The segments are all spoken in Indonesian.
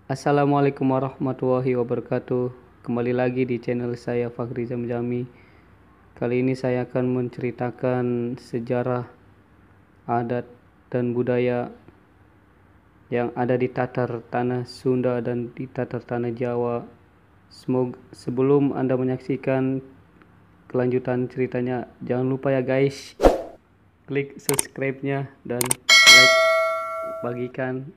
Assalamualaikum warahmatullahi wabarakatuh. Kembali lagi di channel saya Fakhri Zamzami. Kali ini saya akan menceritakan sejarah, adat, dan budaya yang ada di tatar tanah Sunda dan di tatar tanah Jawa. Sebelum Anda menyaksikan kelanjutan ceritanya, jangan lupa ya guys, klik subscribe-nya dan like, bagikan.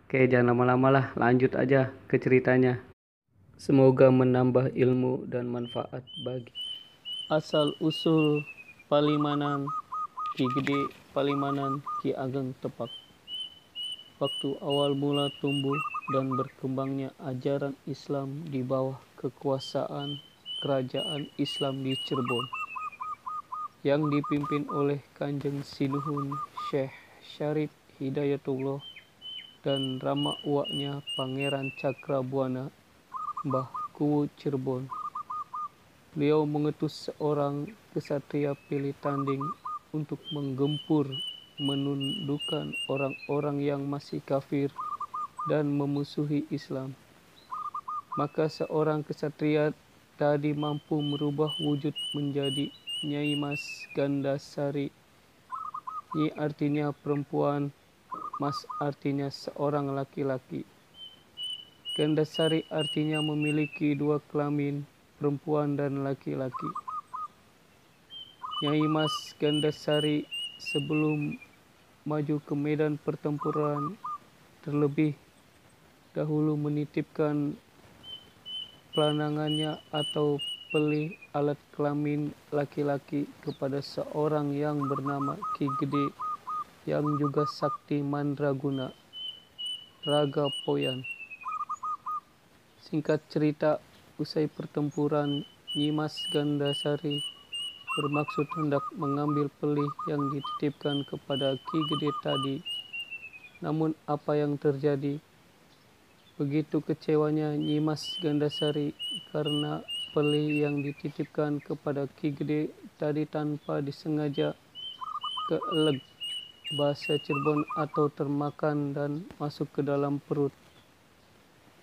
Oke, jangan lama-lama lah, lanjut aja ke ceritanya. Semoga menambah ilmu dan manfaat bagi. Asal-usul Palimanan, Ki Gede Palimanan, Ki Ageng Tepak. Waktu awal mula tumbuh dan berkembangnya ajaran Islam di bawah kekuasaan kerajaan Islam di Cirebon, yang dipimpin oleh Kanjeng Sinuhun Syekh Syarif Hidayatullah dan rama uaknya Pangeran Cakrabuana, Mbah Kuwu Cirebon. Beliau mengutus seorang kesatria pilih tanding untuk menggempur, menundukkan orang-orang yang masih kafir dan memusuhi Islam. Maka seorang kesatria tadi mampu merubah wujud menjadi Nyai Mas Gandasari. Nyi artinya perempuan, Mas artinya seorang laki-laki. Gandasari artinya memiliki dua kelamin, perempuan dan laki-laki. Nyai Mas Gandasari sebelum maju ke medan pertempuran terlebih dahulu menitipkan pelanangannya atau pelih alat kelamin laki-laki kepada seorang yang bernama Ki Gede yang juga sakti mandraguna, Raga Poyan. Singkat cerita, usai pertempuran, Nyi Mas Gandasari bermaksud hendak mengambil pelih yang dititipkan kepada Ki Gede tadi. Namun apa yang terjadi? Begitu kecewanya Nyi Mas Gandasari karena pelih yang dititipkan kepada Ki Gede tadi tanpa disengaja keeleg, bahasa Cirebon, atau termakan dan masuk ke dalam perut.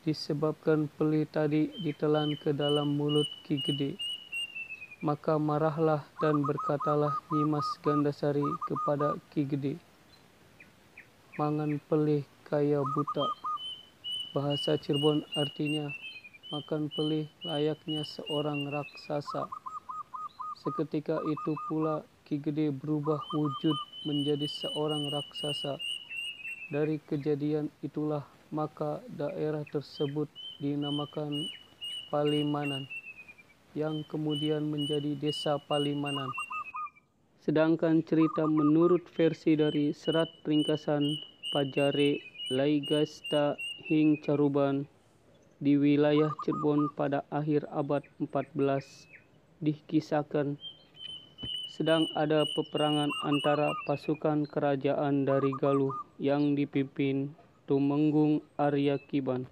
Disebabkan pelih tadi ditelan ke dalam mulut Ki Gede. Maka marahlah dan berkatalah Nyi Mas Gandasari kepada Ki Gede, "Mangan pelih kaya buta." Bahasa Cirebon artinya makan pelih layaknya seorang raksasa. Seketika itu pula Ki Gede berubah wujud menjadi seorang raksasa. Dari kejadian itulah maka daerah tersebut dinamakan Palimanan, yang kemudian menjadi Desa Palimanan. Sedangkan cerita menurut versi dari Serat Ringkasan Pajare Laigasta Hing Caruban di wilayah Cirebon pada akhir abad 14 dikisahkan sedang ada peperangan antara pasukan kerajaan dari Galuh yang dipimpin Tumenggung Arya Kiban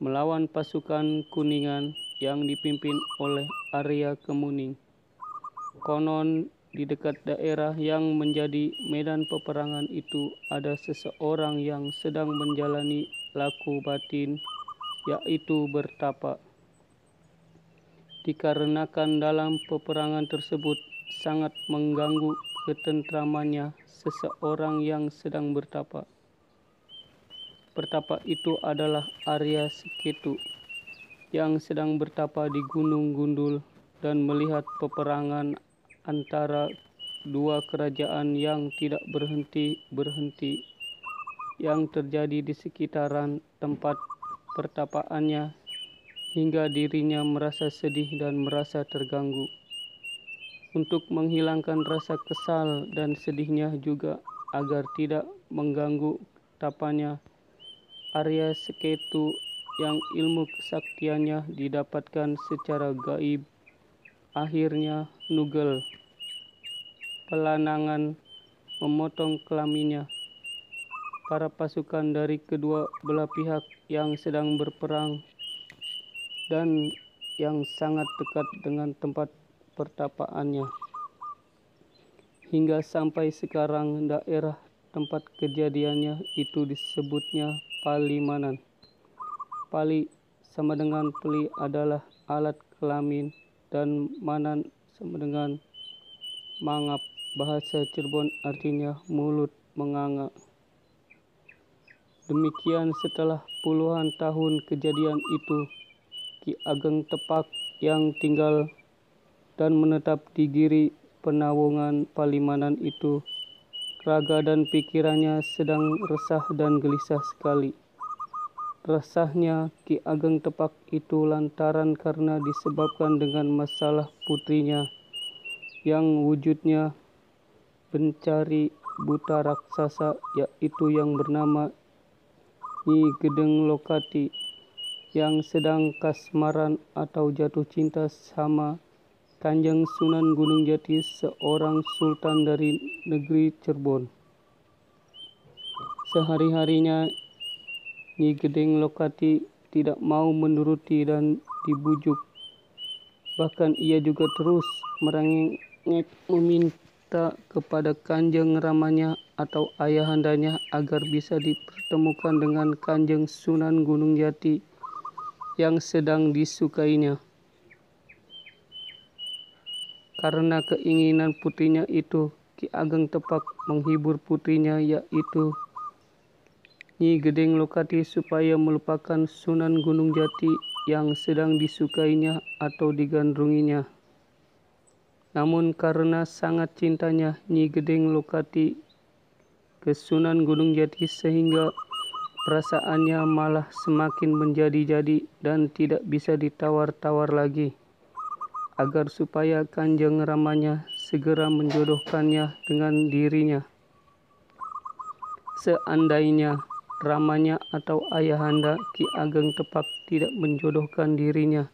melawan pasukan Kuningan yang dipimpin oleh Arya Kemuning. Konon di dekat daerah yang menjadi medan peperangan itu ada seseorang yang sedang menjalani laku batin, yaitu bertapa. Dikarenakan dalam peperangan tersebut sangat mengganggu ketentramannya seseorang yang sedang bertapa. Pertapa itu adalah Arya Seketu yang sedang bertapa di Gunung Gundul dan melihat peperangan antara dua kerajaan yang tidak berhenti yang terjadi di sekitaran tempat pertapaannya, hingga dirinya merasa sedih dan merasa terganggu. Untuk menghilangkan rasa kesal dan sedihnya juga agar tidak mengganggu tapanya, Arya Seketu yang ilmu kesaktiannya didapatkan secara gaib akhirnya nugel pelanangan memotong kelaminnya. Para pasukan dari kedua belah pihak yang sedang berperang dan yang sangat dekat dengan tempat pertapaannya. Hingga sampai sekarang daerah tempat kejadiannya itu disebutnya palimanan. Pali sama dengan peli adalah alat kelamin dan manan sama dengan mangap. Bahasa Cirebon artinya mulut menganga. Demikian setelah puluhan tahun kejadian itu, Ki Ageng Tepak yang tinggal dan menetap di Giri Penawungan Palimanan itu, raga dan pikirannya sedang resah dan gelisah sekali. Resahnya Ki Ageng Tepak itu lantaran karena disebabkan dengan masalah putrinya yang wujudnya pencari buta raksasa, yaitu yang bernama Nyi Gedeng Lokati, yang sedang kasmaran atau jatuh cinta sama Kanjeng Sunan Gunung Jati, seorang sultan dari negeri Cirebon. Sehari-harinya Nyi Gedeng Lokati tidak mau menuruti dan dibujuk. Bahkan ia juga terus merengek meminta kepada Kanjeng Ramanya atau ayahandanya agar bisa dipertemukan dengan Kanjeng Sunan Gunung Jati yang sedang disukainya. Karena keinginan putrinya itu, Ki Ageng Tepak menghibur putrinya yaitu Nyi Gedeng Lokati supaya melupakan Sunan Gunung Jati yang sedang disukainya atau digandrunginya. Namun karena sangat cintanya Nyi Gedeng Lokati ke Sunan Gunung Jati sehingga perasaannya malah semakin menjadi-jadi dan tidak bisa ditawar-tawar lagi, agar supaya Kanjeng Ramanya segera menjodohkannya dengan dirinya. Seandainya Ramanya atau ayahanda Ki Ageng Tepak tidak menjodohkan dirinya,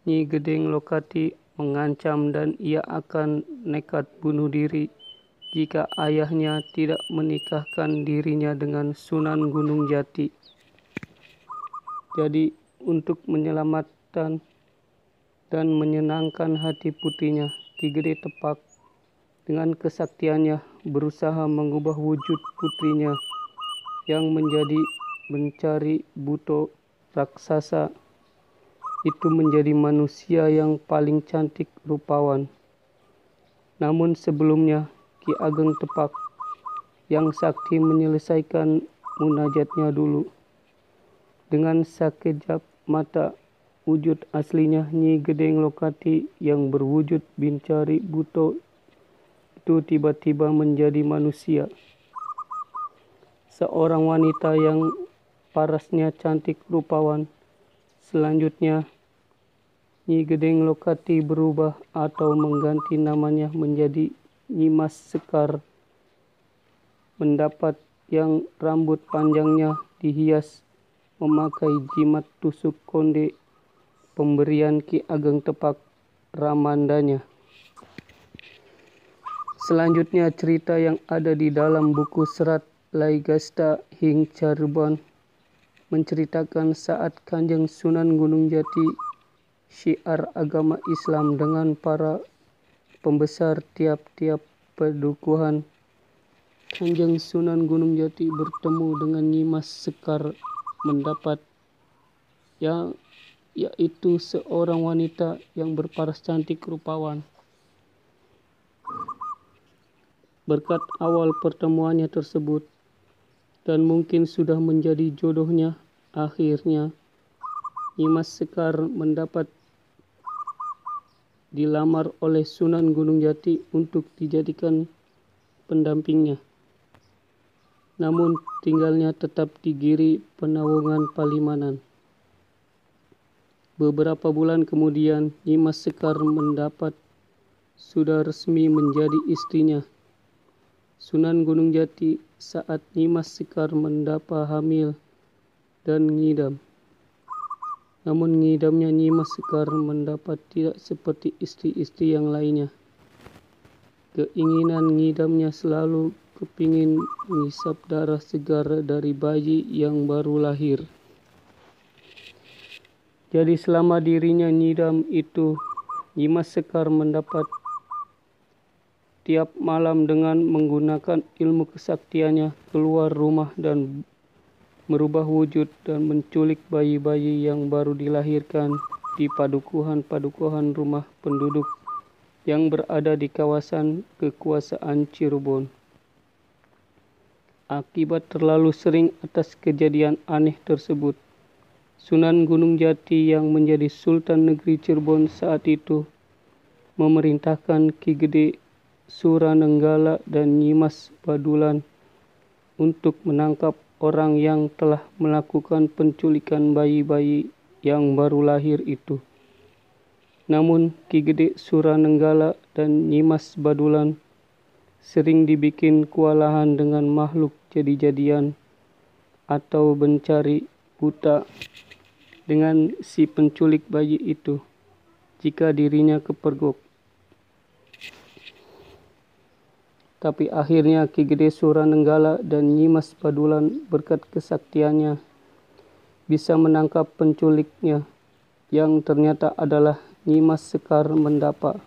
Nyi Gedeng Lokati mengancam dan ia akan nekat bunuh diri jika ayahnya tidak menikahkan dirinya dengan Sunan Gunung Jati. Jadi untuk menyelamatkan dan menyenangkan hati putrinya, Ki Gede Tepak dengan kesaktiannya berusaha mengubah wujud putrinya yang menjadi mencari buto raksasa itu menjadi manusia yang paling cantik rupawan. Namun sebelumnya Ki Ageng Tepak yang sakti menyelesaikan munajatnya dulu. Dengan sekejap mata, wujud aslinya Nyi Gedeng Lokati yang berwujud bincari buto itu tiba-tiba menjadi manusia. Seorang wanita yang parasnya cantik rupawan. Selanjutnya Nyi Gedeng Lokati berubah atau mengganti namanya menjadi Nyimas Sekar. Mendapat yang rambut panjangnya dihias memakai jimat tusuk konde pemberian Ki Ageng Tepak Ramandanya. Selanjutnya cerita yang ada di dalam buku serat Laigasta Hing Cirebon menceritakan saat Kanjeng Sunan Gunung Jati syiar agama Islam dengan para pembesar tiap-tiap pedukuhan. Kanjeng Sunan Gunung Jati bertemu dengan Nyimas Sekar, mendapat yaitu seorang wanita yang berparas cantik rupawan. Berkat awal pertemuannya tersebut dan mungkin sudah menjadi jodohnya, akhirnya Nyimas Sekar mendapat dilamar oleh Sunan Gunung Jati untuk dijadikan pendampingnya. Namun tinggalnya tetap di Giri Penawungan Palimanan. Beberapa bulan kemudian Nyimas Sekar mendapat sudah resmi menjadi istrinya Sunan Gunung Jati saat Nyimas Sekar mendapat hamil dan ngidam. Namun ngidamnya Nyimas Sekar mendapat tidak seperti istri-istri yang lainnya. Keinginan ngidamnya selalu kepingin menghisap darah segar dari bayi yang baru lahir. Jadi selama dirinya ngidam itu, Nyimas Sekar mendapat tiap malam dengan menggunakan ilmu kesaktiannya keluar rumah dan merubah wujud dan menculik bayi-bayi yang baru dilahirkan di padukuhan-padukuhan rumah penduduk yang berada di kawasan kekuasaan Cirebon. Akibat terlalu sering atas kejadian aneh tersebut, Sunan Gunung Jati yang menjadi Sultan Negeri Cirebon saat itu memerintahkan Ki Gede Suranenggala dan Nyimas Badulan untuk menangkap orang yang telah melakukan penculikan bayi-bayi yang baru lahir itu. Namun Ki Gede Suranenggala dan Nyimas Badulan sering dibikin kewalahan dengan makhluk jadi-jadian atau mencari buta dengan si penculik bayi itu jika dirinya kepergok. Tapi akhirnya Ki Gede Suranenggala dan Nyimas Badulan berkat kesaktiannya bisa menangkap penculiknya yang ternyata adalah Nyimas Sekar Mendapa.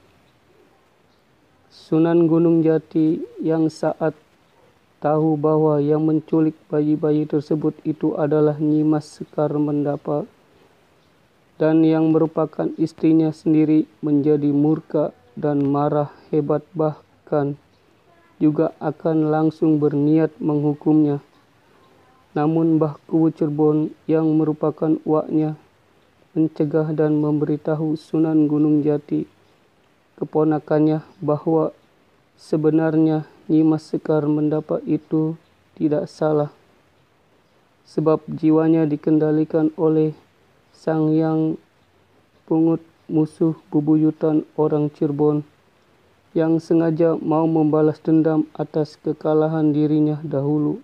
Sunan Gunung Jati yang saat tahu bahwa yang menculik bayi-bayi tersebut itu adalah Nyimas Sekar Mendapa dan yang merupakan istrinya sendiri menjadi murka dan marah hebat, bahkan juga akan langsung berniat menghukumnya. Namun Mbah Kuwu Cirebon yang merupakan uaknya mencegah dan memberitahu Sunan Gunung Jati, keponakannya, bahwa sebenarnya Nyimas Sekar Mendapa itu tidak salah, sebab jiwanya dikendalikan oleh sang yang pungut musuh bebuyutan orang Cirebon yang sengaja mau membalas dendam atas kekalahan dirinya dahulu.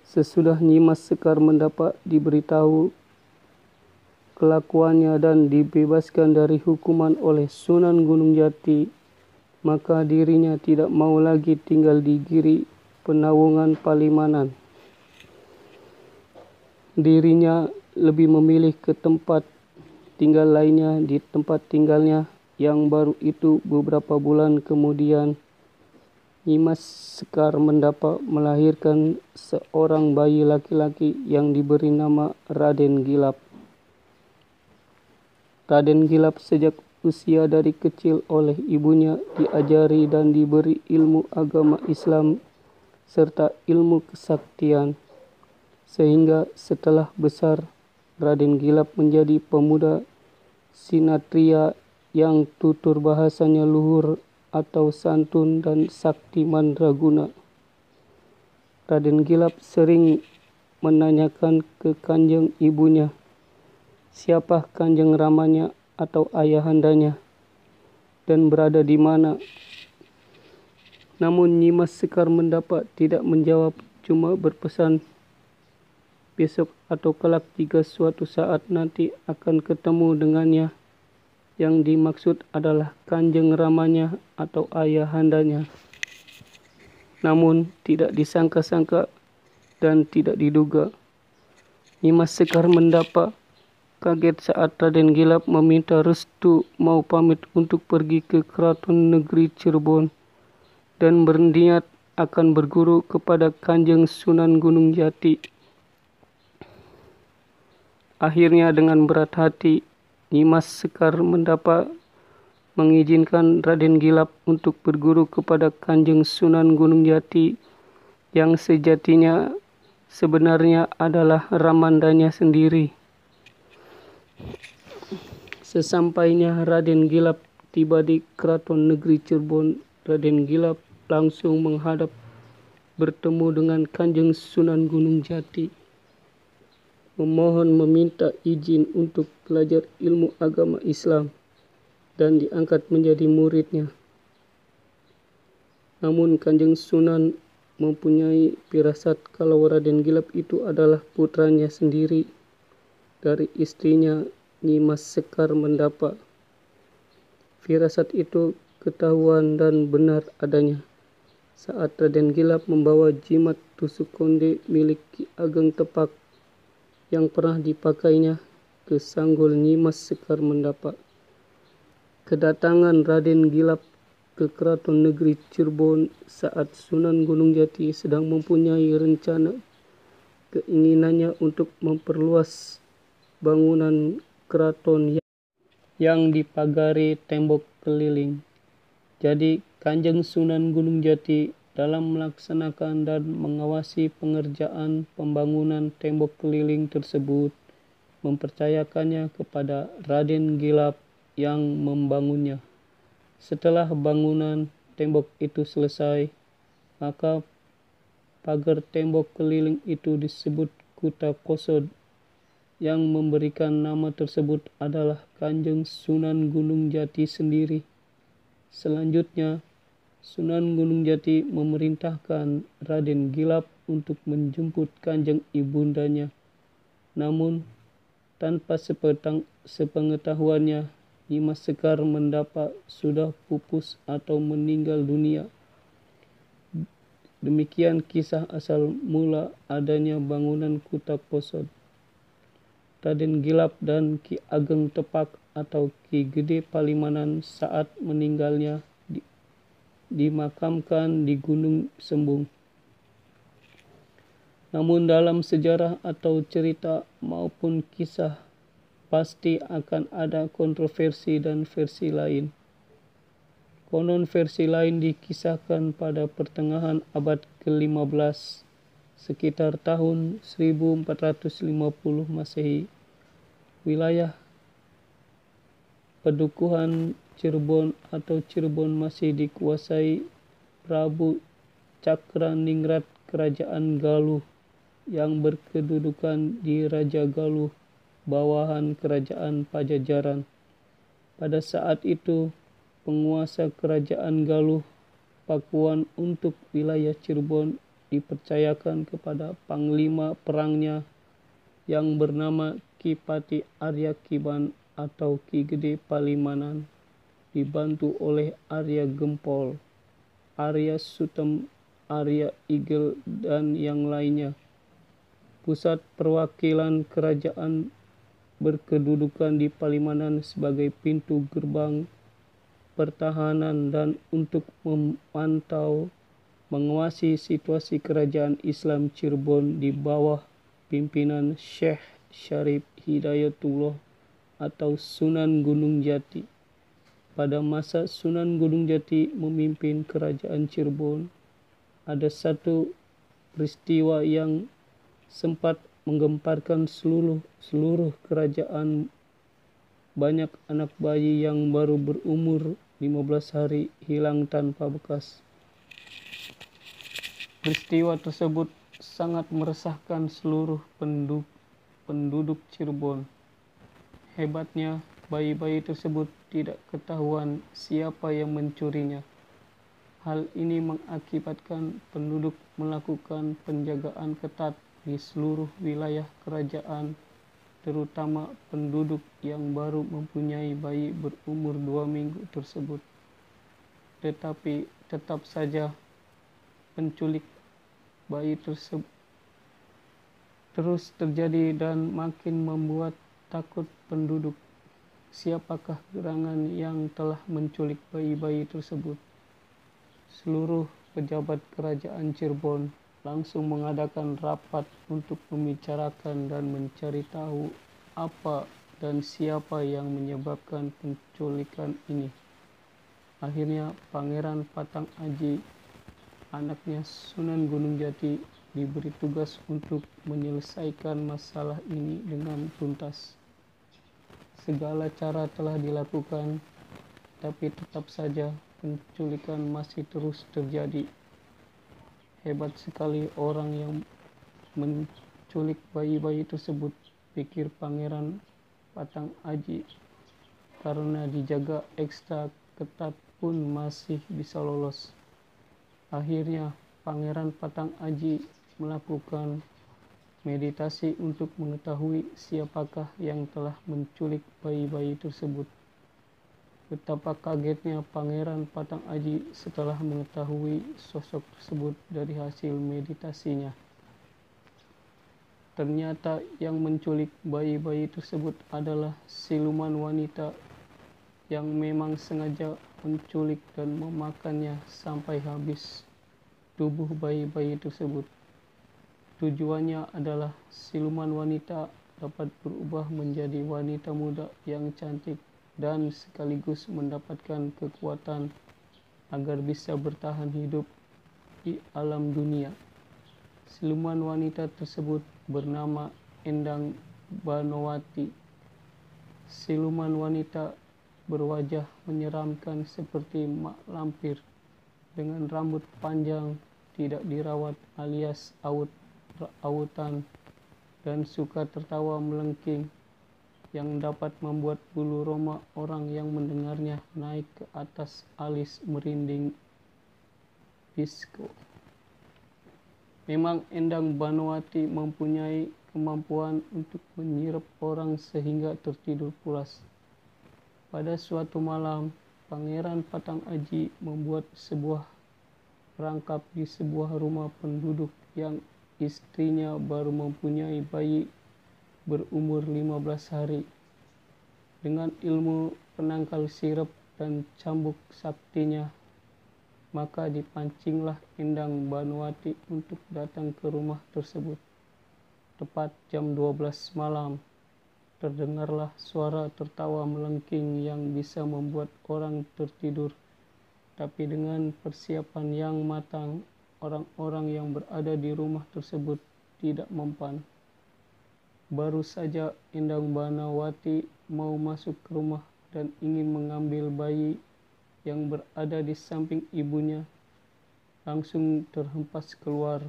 Sesudah Nyimas Sekar Mendapa diberitahu kelakuannya dan dibebaskan dari hukuman oleh Sunan Gunung Jati, maka dirinya tidak mau lagi tinggal di Giri Penawungan Palimanan. Dirinya lebih memilih ke tempat tinggal lainnya di tempat tinggalnya yang baru itu. Beberapa bulan kemudian Nyimas Sekar Mendapa melahirkan seorang bayi laki-laki yang diberi nama Raden Gilap. Raden Gilap sejak usia dari kecil oleh ibunya diajari dan diberi ilmu agama Islam serta ilmu kesaktian, sehingga setelah besar Raden Gilap menjadi pemuda sinatria yang tutur bahasanya luhur atau santun dan sakti mandraguna. Raden Gilap sering menanyakan ke kanjeng ibunya, siapa kanjeng ramanya atau ayahandanya dan berada di mana. Namun Nyimas Sekar Mendapa tidak menjawab, cuma berpesan besok atau kelak jika suatu saat nanti akan ketemu dengannya. Yang dimaksud adalah kanjeng ramanya atau ayahandanya. Namun tidak disangka-sangka dan tidak diduga, Nyimas Sekar Mendapa kaget saat Raden Gilap meminta restu mau pamit untuk pergi ke keraton negeri Cirebon dan berniat akan berguru kepada Kanjeng Sunan Gunung Jati. Akhirnya dengan berat hati Nyimas Sekar Mendapa mengizinkan Raden Gilap untuk berguru kepada Kanjeng Sunan Gunung Jati yang sejatinya sebenarnya adalah ramandanya sendiri. Sesampainya Raden Gilap tiba di keraton negeri Cirebon, Raden Gilap langsung menghadap bertemu dengan Kanjeng Sunan Gunung Jati, memohon meminta izin untuk belajar ilmu agama Islam dan diangkat menjadi muridnya. Namun Kanjeng Sunan mempunyai firasat kalau Raden Gilap itu adalah putranya sendiri dari istrinya Nyimas Sekar Mendapa. Firasat itu ketahuan dan benar adanya saat Raden Gilap membawa jimat tusuk konde milik Ki Ageng Tepak yang pernah dipakainya ke sanggul Nyimas Sekar Mendapa. kedatangan Raden Gilap ke keraton negeri Cirebon saat Sunan Gunung Jati sedang mempunyai rencana keinginannya untuk memperluas bangunan keraton yang dipagari tembok keliling. Jadi Kanjeng Sunan Gunung Jati dalam melaksanakan dan mengawasi pengerjaan pembangunan tembok keliling tersebut mempercayakannya kepada Raden Gilap yang membangunnya. Setelah bangunan tembok itu selesai, maka pagar tembok keliling itu disebut Kuta Kosod. Yang memberikan nama tersebut adalah Kanjeng Sunan Gunung Jati sendiri. Selanjutnya, Sunan Gunung Jati memerintahkan Raden Gilap untuk menjemput Kanjeng ibundanya. Namun, tanpa sepengetahuannya, Dimas Sekar mendapat sudah pupus atau meninggal dunia. Demikian kisah asal mula adanya bangunan Kuta Kosod. Raden Gilap dan Ki Ageng Tepak atau Ki Gede Palimanan saat meninggalnya dimakamkan di Gunung Sembung. Namun dalam sejarah atau cerita maupun kisah pasti akan ada kontroversi dan versi lain. Konon versi lain dikisahkan pada pertengahan abad ke-15 sekitar tahun 1450 Masehi. Wilayah Padukuhan Cirebon atau Cirebon masih dikuasai Prabu Cakraningrat Kerajaan Galuh yang berkedudukan di Raja Galuh bawahan Kerajaan Pajajaran. Pada saat itu, penguasa Kerajaan Galuh Pakuan untuk wilayah Cirebon dipercayakan kepada panglima perangnya yang bernama Ki Pati Arya Kiban atau Ki Gede Palimanan, dibantu oleh Arya Gempol, Arya Sutem, Arya Igel, dan yang lainnya. Pusat perwakilan kerajaan berkedudukan di Palimanan sebagai pintu gerbang pertahanan dan untuk memantau mengawasi situasi kerajaan Islam Cirebon di bawah pimpinan Syekh Syarif Hidayatullah atau Sunan Gunung Jati. Pada masa Sunan Gunung Jati memimpin kerajaan Cirebon, ada satu peristiwa yang sempat menggemparkan seluruh kerajaan. Banyak anak bayi yang baru berumur 15 hari hilang tanpa bekas. Peristiwa tersebut sangat meresahkan seluruh penduduk Cirebon. Hebatnya, bayi-bayi tersebut tidak ketahuan siapa yang mencurinya. Hal ini mengakibatkan penduduk melakukan penjagaan ketat di seluruh wilayah kerajaan, terutama penduduk yang baru mempunyai bayi berumur 2 minggu tersebut. Tetapi tetap saja penculik bayi tersebut terus terjadi dan makin membuat takut penduduk. Siapakah gerangan yang telah menculik bayi-bayi tersebut? Seluruh pejabat kerajaan Cirebon langsung mengadakan rapat untuk membicarakan dan mencari tahu apa dan siapa yang menyebabkan penculikan ini. Akhirnya Pangeran Patang Aji, anaknya Sunan Gunung Jati, diberi tugas untuk menyelesaikan masalah ini dengan tuntas. Segala cara telah dilakukan, tapi tetap saja penculikan masih terus terjadi. Hebat sekali orang yang menculik bayi-bayi tersebut, pikir Pangeran Patang Aji. Karena dijaga ekstra ketat pun masih bisa lolos. Akhirnya Pangeran Patang Aji melakukan meditasi untuk mengetahui siapakah yang telah menculik bayi-bayi tersebut. Betapa kagetnya Pangeran Patang Aji setelah mengetahui sosok tersebut dari hasil meditasinya. Ternyata yang menculik bayi-bayi tersebut adalah siluman wanita yang memang sengaja menculik dan memakannya sampai habis tubuh bayi-bayi tersebut. Tujuannya adalah siluman wanita dapat berubah menjadi wanita muda yang cantik dan sekaligus mendapatkan kekuatan agar bisa bertahan hidup di alam dunia. Siluman wanita tersebut bernama Endang Banowati. Siluman wanita berwajah menyeramkan seperti mak lampir dengan rambut panjang, tidak dirawat alias awut-awutan, dan suka tertawa melengking yang dapat membuat bulu roma orang yang mendengarnya naik ke atas alis merinding bisko. Memang Endang Banowati mempunyai kemampuan untuk menyirap orang sehingga tertidur pulas. Pada suatu malam, Pangeran Patang Aji membuat sebuah perangkap di sebuah rumah penduduk yang istrinya baru mempunyai bayi berumur 15 hari. Dengan ilmu penangkal sirap dan cambuk saktinya, maka dipancinglah Endang Banowati untuk datang ke rumah tersebut. Tepat jam 12 malam, terdengarlah suara tertawa melengking yang bisa membuat orang tertidur. Tapi dengan persiapan yang matang, orang-orang yang berada di rumah tersebut tidak mempan. Baru saja Endang Banowati mau masuk ke rumah dan ingin mengambil bayi yang berada di samping ibunya, langsung terhempas keluar.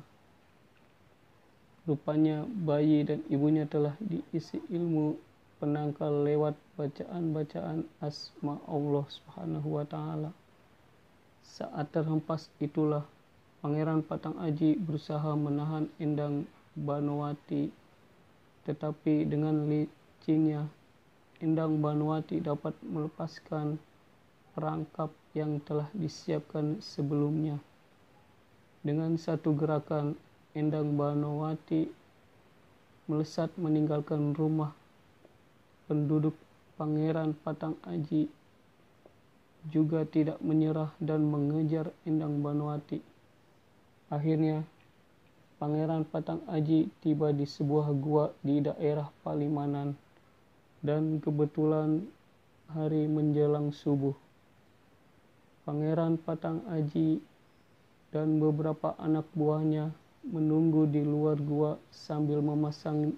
Rupanya bayi dan ibunya telah diisi ilmu penangkal lewat bacaan-bacaan asma Allah Subhanahu wa Ta'ala. Saat terhempas itulah Pangeran Patang Aji berusaha menahan Endang Banowati, tetapi dengan licinnya Endang Banowati dapat melepaskan perangkap yang telah disiapkan sebelumnya. Dengan satu gerakan, Endang Banowati melesat meninggalkan rumah penduduk. Pangeran Patang Aji juga tidak menyerah dan mengejar Endang Banowati. Akhirnya, Pangeran Patang Aji tiba di sebuah gua di daerah Palimanan, dan kebetulan hari menjelang subuh. Pangeran Patang Aji dan beberapa anak buahnya menunggu di luar gua sambil memasang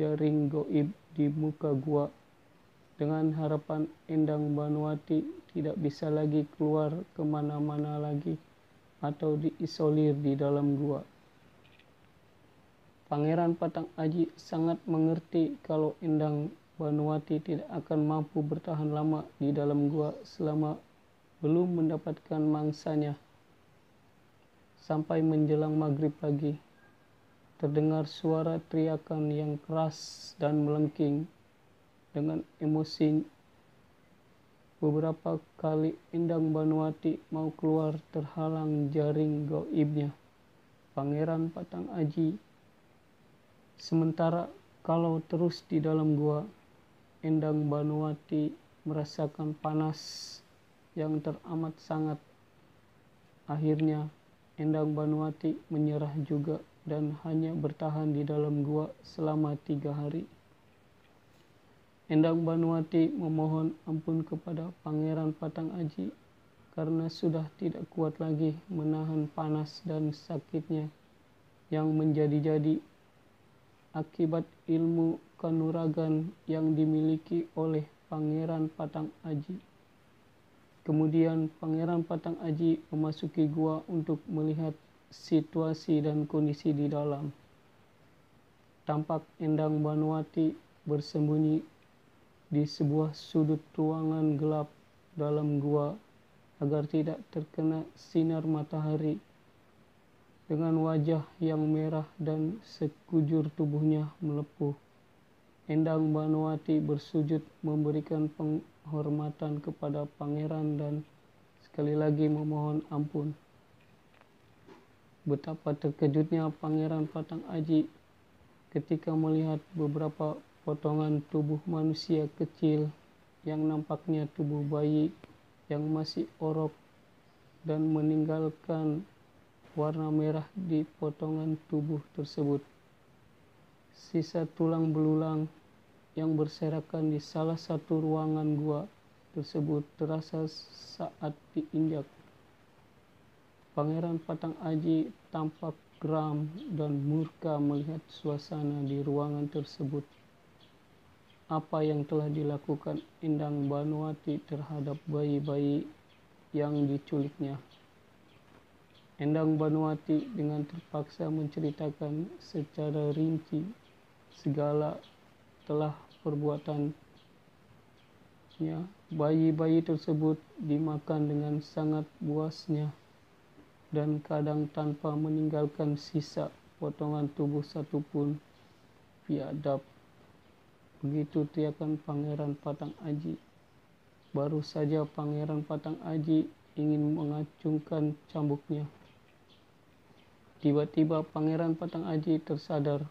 jaring goib di muka gua dengan harapan Endang Banowati tidak bisa lagi keluar kemana-mana lagi atau diisolir di dalam gua. Pangeran Patang Aji sangat mengerti kalau Endang Banowati tidak akan mampu bertahan lama di dalam gua selama belum mendapatkan mangsanya. Sampai menjelang maghrib pagi, terdengar suara teriakan yang keras dan melengking. Dengan emosi, beberapa kali Endang Banowati mau keluar terhalang jaring gaibnya Pangeran Patang Aji. Sementara kalau terus di dalam gua, Endang Banowati merasakan panas yang teramat sangat. Akhirnya Endang Banowati menyerah juga dan hanya bertahan di dalam gua selama 3 hari. Endang Banowati memohon ampun kepada Pangeran Patang Aji karena sudah tidak kuat lagi menahan panas dan sakitnya yang menjadi-jadi akibat ilmu kanuragan yang dimiliki oleh Pangeran Patang Aji. Kemudian Pangeran Patang Aji memasuki gua untuk melihat situasi dan kondisi di dalam. Tampak Endang Banowati bersembunyi di sebuah sudut ruangan gelap dalam gua agar tidak terkena sinar matahari. Dengan wajah yang merah dan sekujur tubuhnya melepuh, Endang Banowati bersujud memberikan penghormatan kepada pangeran dan sekali lagi memohon ampun. Betapa terkejutnya Pangeran Patang Aji ketika melihat beberapa potongan tubuh manusia kecil yang nampaknya tubuh bayi yang masih orok dan meninggalkan warna merah di potongan tubuh tersebut. Sisa tulang belulang yang berserakan di salah satu ruangan gua tersebut terasa saat diinjak. Pangeran Patang Aji tampak geram dan murka melihat suasana di ruangan tersebut. Apa yang telah dilakukan Endang Banowati terhadap bayi-bayi yang diculiknya. Endang Banowati dengan terpaksa menceritakan secara rinci segala telah perbuatannya. Bayi-bayi tersebut dimakan dengan sangat puasnya dan kadang tanpa meninggalkan sisa potongan tubuh satupun. Biadab, begitu teriakan Pangeran Patang Aji. Baru saja Pangeran Patang Aji ingin mengacungkan cambuknya. Tiba-tiba Pangeran Patang Aji tersadar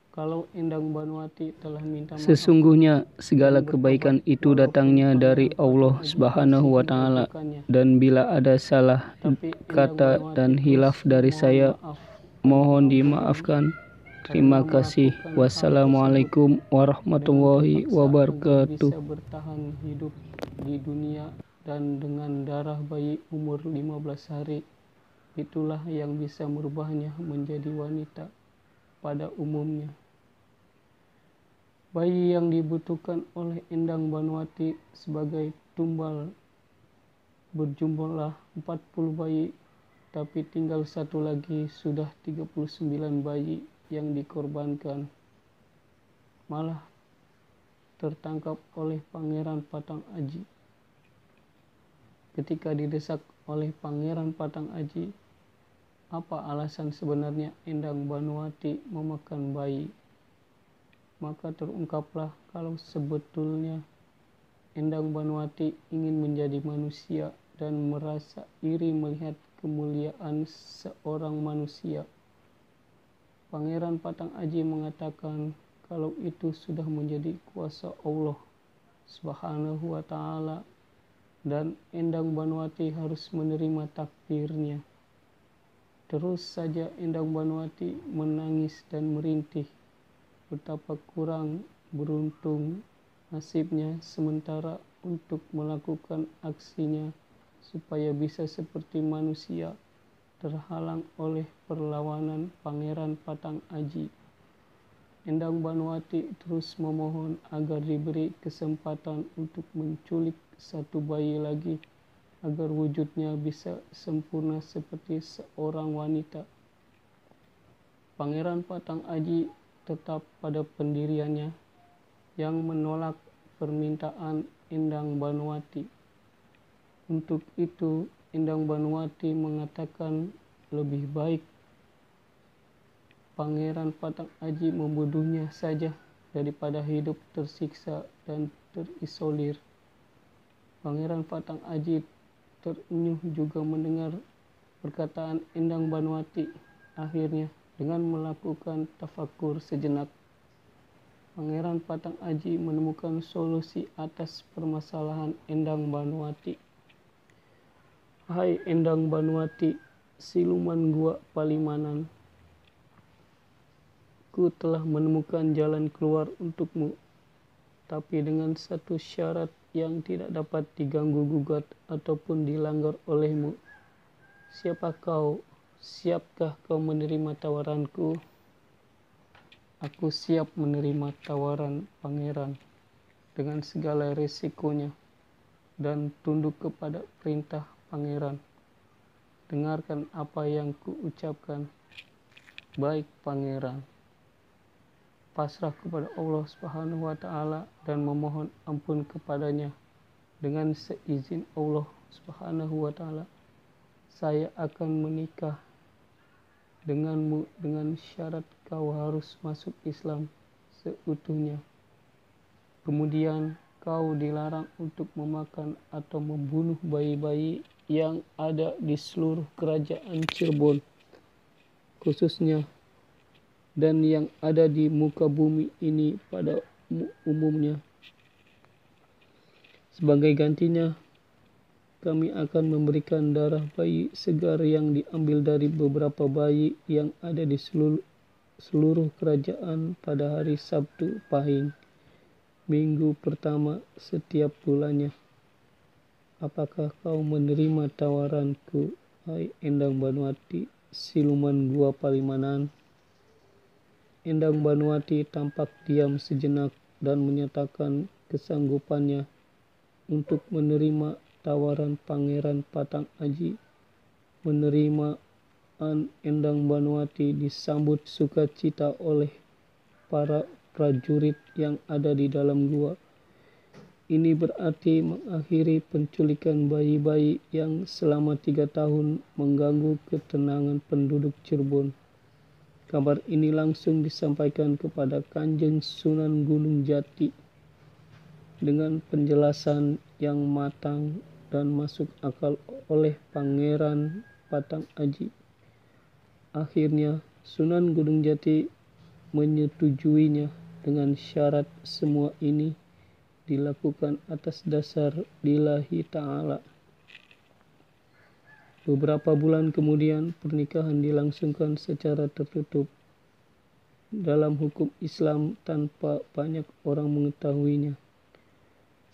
kalau Endang Banowati telah minta maaf. Sesungguhnya segala kebaikan itu datangnya dari Allah Subhanahu wa Ta'ala, dan bila ada salah kata dan hilaf dari saya, mohon dimaafkan. Terima kasih. Wassalamualaikum warahmatullahi wabarakatuh. Bisa bertahan hidup di dunia dan dengan darah bayi umur 15 hari, itulah yang bisa merubahnya menjadi wanita pada umumnya. Bayi yang dibutuhkan oleh Endang Banowati sebagai tumbal berjumlah 40 bayi, tapi tinggal satu lagi sudah 39 bayi yang dikorbankan. Malah tertangkap oleh Pangeran Patang Aji. Ketika didesak oleh Pangeran Patang Aji, apa alasan sebenarnya Endang Banowati memakan bayi? Maka terungkaplah kalau sebetulnya Endang Banowati ingin menjadi manusia dan merasa iri melihat kemuliaan seorang manusia. Pangeran Patang Aji mengatakan kalau itu sudah menjadi kuasa Allah Subhanahu wa Ta'ala dan Endang Banowati harus menerima takdirnya. Terus saja Endang Banowati menangis dan merintih. Betapa kurang beruntung nasibnya sementara untuk melakukan aksinya supaya bisa seperti manusia, terhalang oleh perlawanan Pangeran Patang Aji. Endang Banowati terus memohon agar diberi kesempatan untuk menculik satu bayi lagi agar wujudnya bisa sempurna seperti seorang wanita. Pangeran Patang Aji tetap pada pendiriannya yang menolak permintaan Endang Banowati. Untuk itu, Endang Banowati mengatakan lebih baik Pangeran Patang Aji membunuhnya saja daripada hidup tersiksa dan terisolir. Pangeran Patang Aji terenyuh juga mendengar perkataan Endang Banowati. Akhirnya, dengan melakukan tafakur sejenak, Pangeran Patang Aji menemukan solusi atas permasalahan Endang Banowati. Hai Endang Banowati, siluman gua Palimanan, ku telah menemukan jalan keluar untukmu, tapi dengan satu syarat yang tidak dapat diganggu-gugat ataupun dilanggar olehmu. Siapa kau? Siapkah kau menerima tawaranku? Aku siap menerima tawaran pangeran dengan segala resikonya dan tunduk kepada perintah pangeran. Dengarkan apa yang ku ucapkan. Baik pangeran. Pasrah kepada Allah Subhanahu wa Ta'ala dan memohon ampun kepadanya. Dengan seizin Allah Subhanahu wa Ta'ala, saya akan menikah denganmu dengan syarat kau harus masuk Islam seutuhnya. Kemudian kau dilarang untuk memakan atau membunuh bayi-bayi yang ada di seluruh kerajaan Cirebon khususnya, dan yang ada di muka bumi ini pada umumnya. Sebagai gantinya, kami akan memberikan darah bayi segar yang diambil dari beberapa bayi yang ada di seluruh kerajaan pada hari Sabtu Pahing, minggu pertama setiap bulannya. Apakah kau menerima tawaranku, hai Endang Banowati, siluman gua Palimanan? Endang Banowati tampak diam sejenak dan menyatakan kesanggupannya untuk menerima tawaran Pangeran Patang Aji. Menerima Endang Banowati disambut sukacita oleh para prajurit yang ada di dalam gua. Ini berarti mengakhiri penculikan bayi-bayi yang selama 3 tahun mengganggu ketenangan penduduk Cirebon. Kabar ini langsung disampaikan kepada Kanjeng Sunan Gunung Jati dengan penjelasan yang matang dan masuk akal oleh Pangeran Patang Aji. Akhirnya Sunan Gunung Jati menyetujuinya dengan syarat semua ini dilakukan atas dasar lillahi ta'ala. Beberapa bulan kemudian pernikahan dilangsungkan secara tertutup dalam hukum Islam tanpa banyak orang mengetahuinya.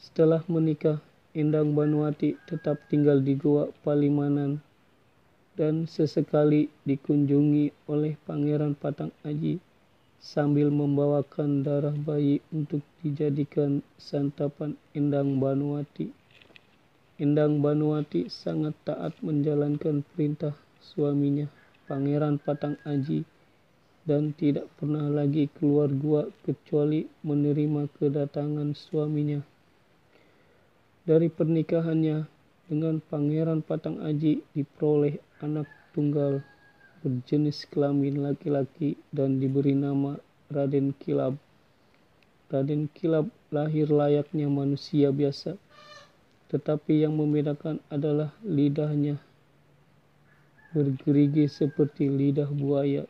Setelah menikah, Endang Banowati tetap tinggal di Goa Palimanan dan sesekali dikunjungi oleh Pangeran Patang Aji sambil membawakan darah bayi untuk dijadikan santapan Endang Banowati. Endang Banowati sangat taat menjalankan perintah suaminya, Pangeran Patang Aji, dan tidak pernah lagi keluar gua kecuali menerima kedatangan suaminya. Dari pernikahannya dengan Pangeran Patang Aji diperoleh anak tunggal berjenis kelamin laki-laki dan diberi nama Raden Kilab. Raden Kilab lahir layaknya manusia biasa, tetapi yang membedakan adalah lidahnya bergerigi seperti lidah buaya.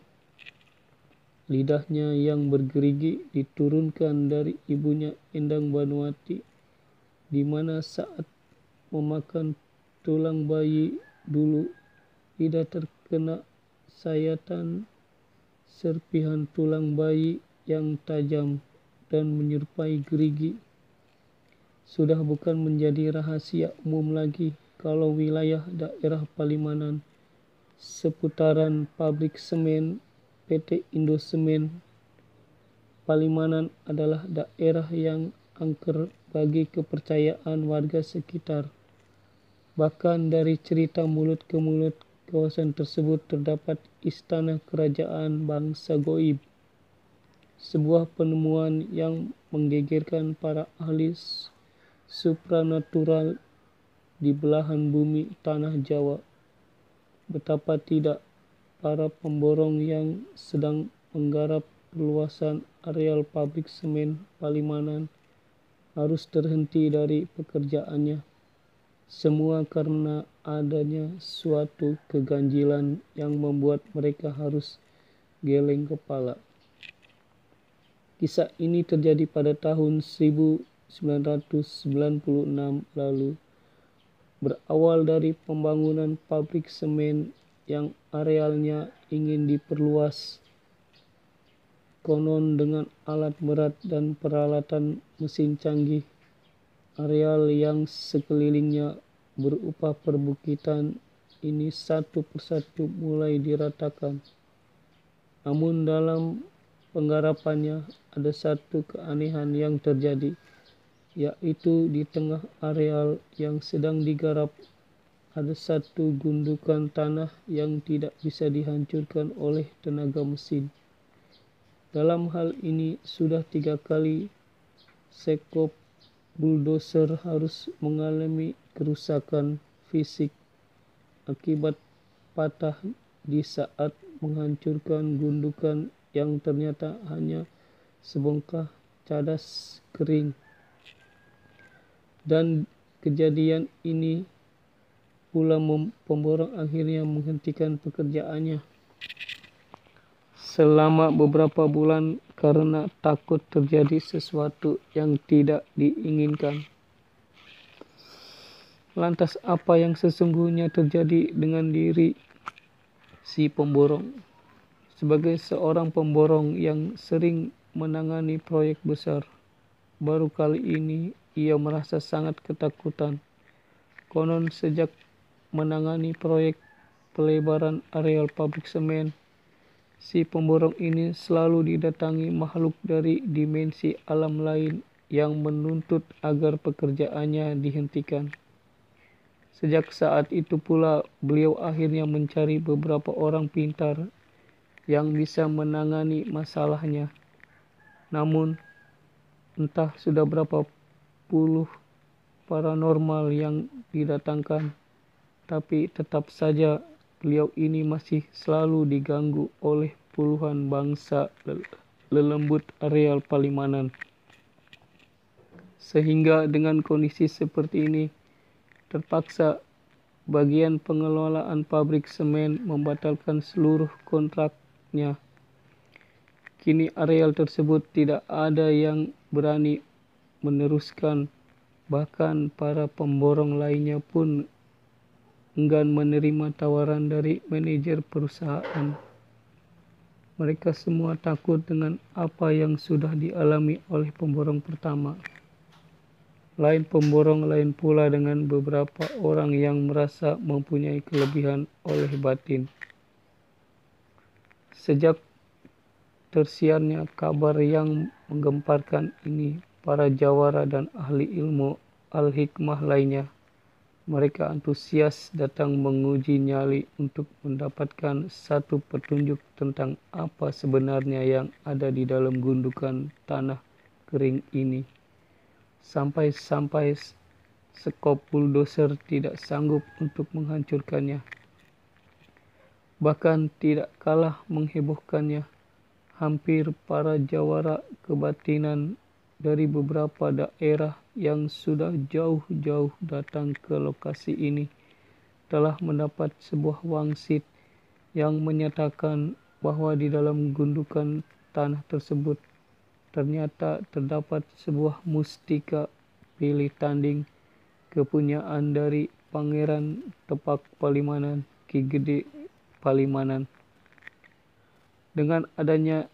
Lidahnya yang bergerigi diturunkan dari ibunya Endang Banowati, di mana saat memakan tulang bayi dulu lidah terkena sayatan serpihan tulang bayi yang tajam dan menyerupai gerigi. Sudah bukan menjadi rahasia umum lagi kalau wilayah daerah Palimanan seputaran pabrik semen PT Indosemen Palimanan adalah daerah yang angker bagi kepercayaan warga sekitar. Bahkan dari cerita mulut ke mulut, kawasan tersebut terdapat istana kerajaan bangsa Goib, sebuah penemuan yang menggegerkan para ahli supranatural di belahan bumi tanah Jawa. Betapa tidak, para pemborong yang sedang menggarap perluasan areal pabrik semen Palimanan harus terhenti dari pekerjaannya. Semua karena adanya suatu keganjilan yang membuat mereka harus geleng kepala. Kisah ini terjadi pada tahun 1996 lalu. Berawal dari pembangunan pabrik semen yang arealnya ingin diperluas, konon dengan alat berat dan peralatan mesin canggih. Areal yang sekelilingnya berupa perbukitan ini satu persatu mulai diratakan. Namun dalam penggarapannya ada satu keanehan yang terjadi, yaitu di tengah areal yang sedang digarap ada satu gundukan tanah yang tidak bisa dihancurkan oleh tenaga mesin. Dalam hal ini sudah 3 kali sekop bulldozer harus mengalami kerusakan fisik akibat patah di saat menghancurkan gundukan yang ternyata hanya sebongkah cadas kering. Dan kejadian ini pula pemborong akhirnya menghentikan pekerjaannya selama beberapa bulan karena takut terjadi sesuatu yang tidak diinginkan. Lantas apa yang sesungguhnya terjadi dengan diri si pemborong? Sebagai seorang pemborong yang sering menangani proyek besar, baru kali ini ia merasa sangat ketakutan. Konon sejak menangani proyek pelebaran areal pabrik semen, si pemborong ini selalu didatangi makhluk dari dimensi alam lain yang menuntut agar pekerjaannya dihentikan. Sejak saat itu pula beliau akhirnya mencari beberapa orang pintar yang bisa menangani masalahnya. Namun entah sudah berapa puluh paranormal yang didatangkan, tapi tetap saja beliau ini masih selalu diganggu oleh puluhan bangsa lelembut areal Palimanan. Sehingga dengan kondisi seperti ini, terpaksa bagian pengelolaan pabrik semen membatalkan seluruh kontraknya. Kini areal tersebut tidak ada yang berani meneruskan, bahkan para pemborong lainnya pun enggan menerima tawaran dari manajer perusahaan. Mereka semua takut dengan apa yang sudah dialami oleh pemborong pertama. Lain pemborong lain pula dengan beberapa orang yang merasa mempunyai kelebihan oleh batin. Sejak tersiarnya kabar yang menggemparkan ini, para jawara dan ahli ilmu al-hikmah lainnya, mereka antusias datang menguji nyali untuk mendapatkan satu petunjuk tentang apa sebenarnya yang ada di dalam gundukan tanah kering ini. Sampai-sampai sekop bulldozer tidak sanggup untuk menghancurkannya. Bahkan tidak kalah menghebohkannya, hampir para jawara kebatinan dari beberapa daerah yang sudah jauh-jauh datang ke lokasi ini telah mendapat sebuah wangsit yang menyatakan bahwa di dalam gundukan tanah tersebut ternyata terdapat sebuah mustika pilih tanding kepunyaan dari Pangeran Tepak Palimanan, Ki Gede Palimanan. Dengan adanya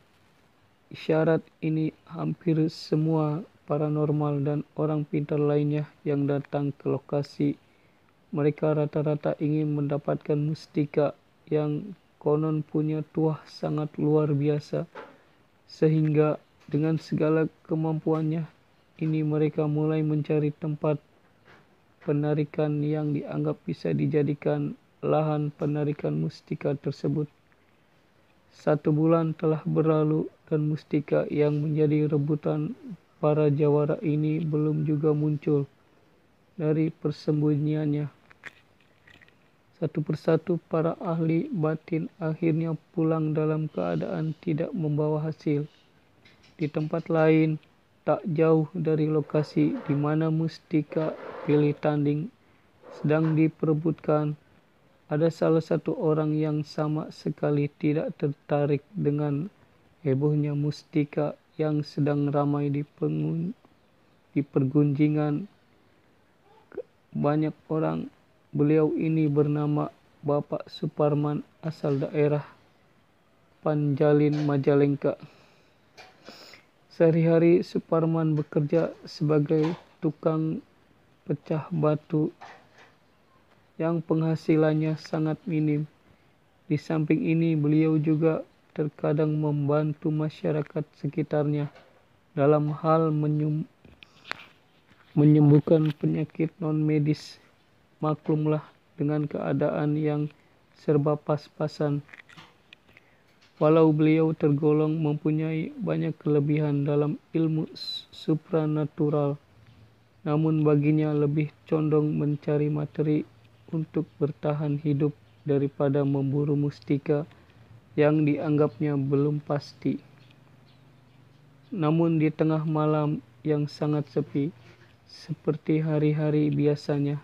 isyarat ini, hampir semua paranormal dan orang pintar lainnya yang datang ke lokasi, mereka rata-rata ingin mendapatkan mustika yang konon punya tuah sangat luar biasa. Sehingga dengan segala kemampuannya ini mereka mulai mencari tempat penarikan yang dianggap bisa dijadikan lahan penarikan mustika tersebut. 1 bulan telah berlalu dan mustika yang menjadi rebutan para jawara ini belum juga muncul dari persembunyiannya. Satu persatu para ahli batin akhirnya pulang dalam keadaan tidak membawa hasil. Di tempat lain, tak jauh dari lokasi di mana mustika pilih tanding sedang diperebutkan, ada salah satu orang yang sama sekali tidak tertarik dengan hebohnya mustika yang sedang ramai di pergunjingan banyak orang. Beliau ini bernama Bapak Suparman, asal daerah Panjalin, Majalengka. Sehari-hari Suparman bekerja sebagai tukang pecah batu yang penghasilannya sangat minim. Di samping ini, beliau juga terkadang membantu masyarakat sekitarnya dalam hal menyembuhkan penyakit non-medis. Maklumlah dengan keadaan yang serba pas-pasan. Walau beliau tergolong mempunyai banyak kelebihan dalam ilmu supranatural, namun baginya lebih condong mencari materi untuk bertahan hidup daripada memburu mustika yang dianggapnya belum pasti. Namun di tengah malam yang sangat sepi, seperti hari-hari biasanya,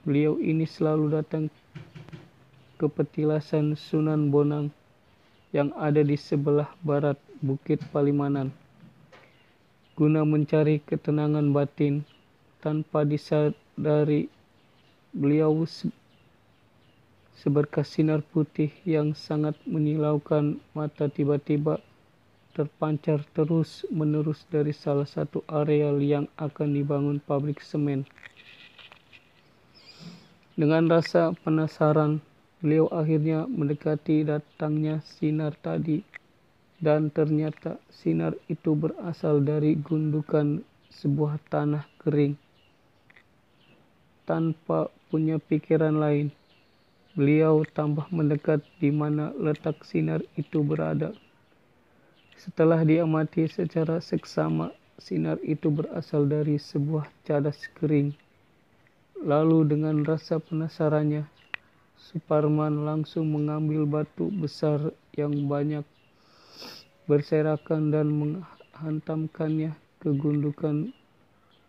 beliau ini selalu datang ke petilasan Sunan Bonang yang ada di sebelah barat Bukit Palimanan, guna mencari ketenangan batin. Tanpa disadari, beliau seberkas sinar putih yang sangat menyilaukan mata tiba-tiba terpancar terus-menerus dari salah satu areal yang akan dibangun pabrik semen. Dengan rasa penasaran, beliau akhirnya mendekati datangnya sinar tadi, dan ternyata sinar itu berasal dari gundukan sebuah tanah kering. Tanpa punya pikiran lain, beliau tambah mendekat di mana letak sinar itu berada. Setelah diamati secara seksama, sinar itu berasal dari sebuah cadas kering. Lalu dengan rasa penasarannya, Suparman langsung mengambil batu besar yang banyak berserakan dan menghantamkannya ke gundukan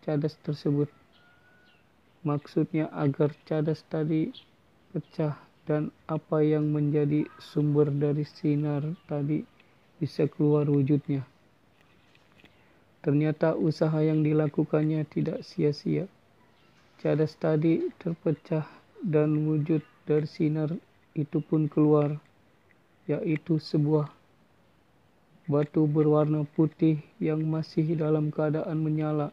cadas tersebut. Maksudnya agar cadas tadi pecah dan apa yang menjadi sumber dari sinar tadi bisa keluar wujudnya. Ternyata usaha yang dilakukannya tidak sia-sia. Cadas tadi terpecah dan wujud dari sinar itu pun keluar, yaitu sebuah batu berwarna putih yang masih dalam keadaan menyala.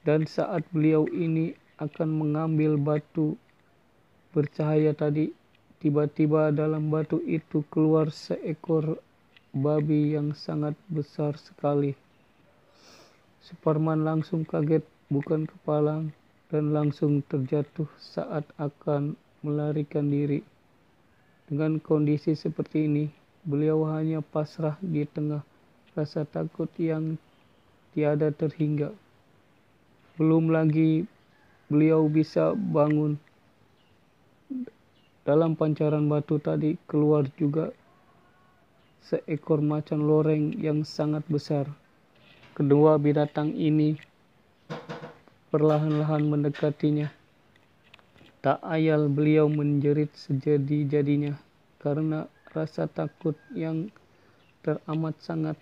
Dan saat beliau ini akan mengambil batu bercahaya tadi, tiba-tiba dalam batu itu keluar seekor babi yang sangat besar sekali. Suparman langsung kaget bukan kepalang dan langsung terjatuh saat akan melarikan diri. Dengan kondisi seperti ini, beliau hanya pasrah di tengah rasa takut yang tiada terhingga. Belum lagi beliau bisa bangun. Dalam pancaran batu tadi keluar juga seekor macan loreng yang sangat besar. Kedua binatang ini perlahan-lahan mendekatinya. Tak ayal beliau menjerit sejadi-jadinya karena rasa takut yang teramat sangat.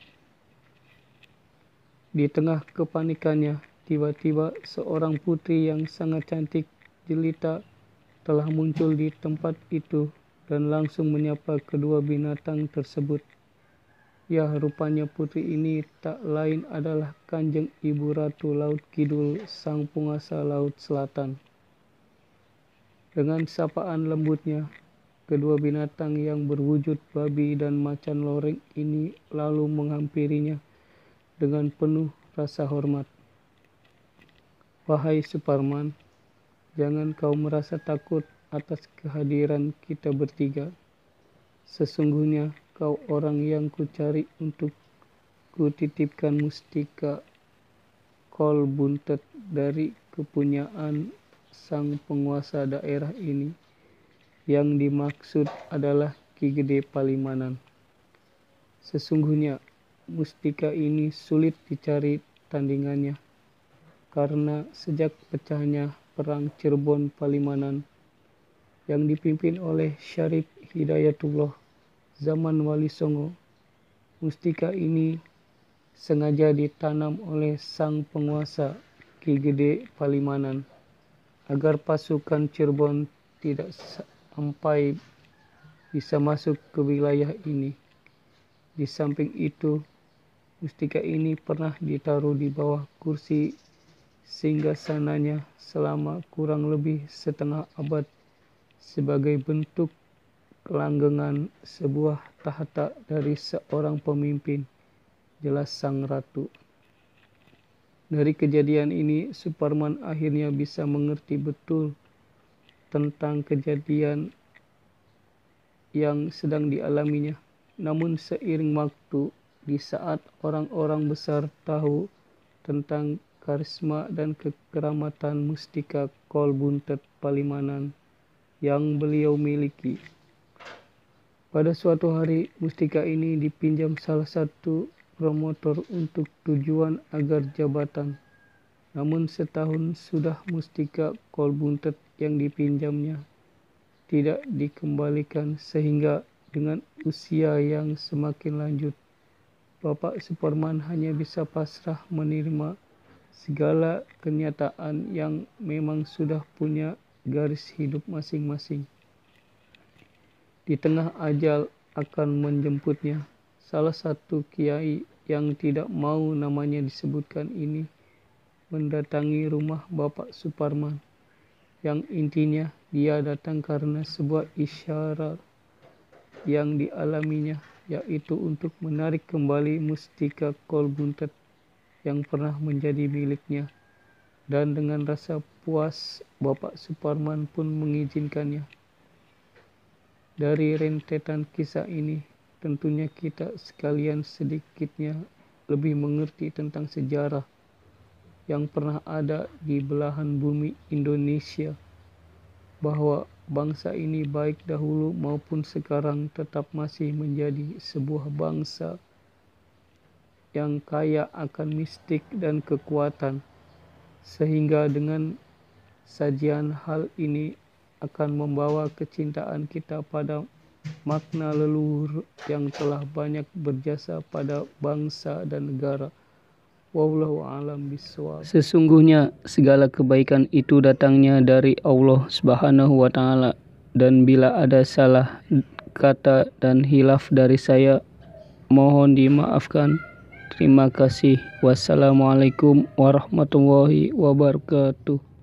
Di tengah kepanikannya, tiba-tiba seorang putri yang sangat cantik jelita telah muncul di tempat itu dan langsung menyapa kedua binatang tersebut. Ya, rupanya putri ini tak lain adalah Kanjeng Ibu Ratu Laut Kidul, sang penguasa Laut Selatan. Dengan sapaan lembutnya, kedua binatang yang berwujud babi dan macan loreng ini lalu menghampirinya dengan penuh rasa hormat. Wahai Suparman, jangan kau merasa takut atas kehadiran kita bertiga. Sesungguhnya kau orang yang kucari untuk kutitipkan mustika kol buntet dari kepunyaan sang penguasa daerah ini. Yang dimaksud adalah Ki Gede Palimanan. Sesungguhnya mustika ini sulit dicari tandingannya, karena sejak pecahnya perang Cirebon Palimanan yang dipimpin oleh Syarif Hidayatullah zaman Wali Songo, mustika ini sengaja ditanam oleh sang penguasa Ki Gede Palimanan agar pasukan Cirebon tidak sampai bisa masuk ke wilayah ini. Di samping itu, mustika ini pernah ditaruh di bawah kursi singgasananya selama kurang lebih setengah abad sebagai bentuk kelanggengan sebuah tahta dari seorang pemimpin, jelas sang ratu. Dari kejadian ini, Suparman akhirnya bisa mengerti betul tentang kejadian yang sedang dialaminya. Namun seiring waktu, di saat orang-orang besar tahu tentang karisma dan kekeramatan mustika kol buntet Palimanan yang beliau miliki, pada suatu hari mustika ini dipinjam salah satu promotor untuk tujuan agar jabatan. Namun setahun sudah mustika kol buntet yang dipinjamnya tidak dikembalikan, sehingga dengan usia yang semakin lanjut, Bapak Suparman hanya bisa pasrah menerima segala kenyataan yang memang sudah punya garis hidup masing-masing. Di tengah ajal akan menjemputnya, salah satu kiai yang tidak mau namanya disebutkan ini mendatangi rumah Bapak Suparman, yang intinya dia datang karena sebuah isyarat yang dialaminya, yaitu untuk menarik kembali mustika Kolbuntet yang pernah menjadi miliknya. Dan dengan rasa puas, Bapak Suparman pun mengizinkannya. Dari rentetan kisah ini, tentunya kita sekalian sedikitnya lebih mengerti tentang sejarah yang pernah ada di belahan bumi Indonesia, bahwa bangsa ini baik dahulu maupun sekarang tetap masih menjadi sebuah bangsa yang kaya akan mistik dan kekuatan, sehingga dengan sajian hal ini akan membawa kecintaan kita pada makna leluhur yang telah banyak berjasa pada bangsa dan negara. Wallahu a'lam bishawab. Sesungguhnya segala kebaikan itu datangnya dari Allah Subhanahu wa taala, dan bila ada salah kata dan hilaf dari saya, mohon dimaafkan. Terima kasih. Wassalamualaikum warahmatullahi wabarakatuh.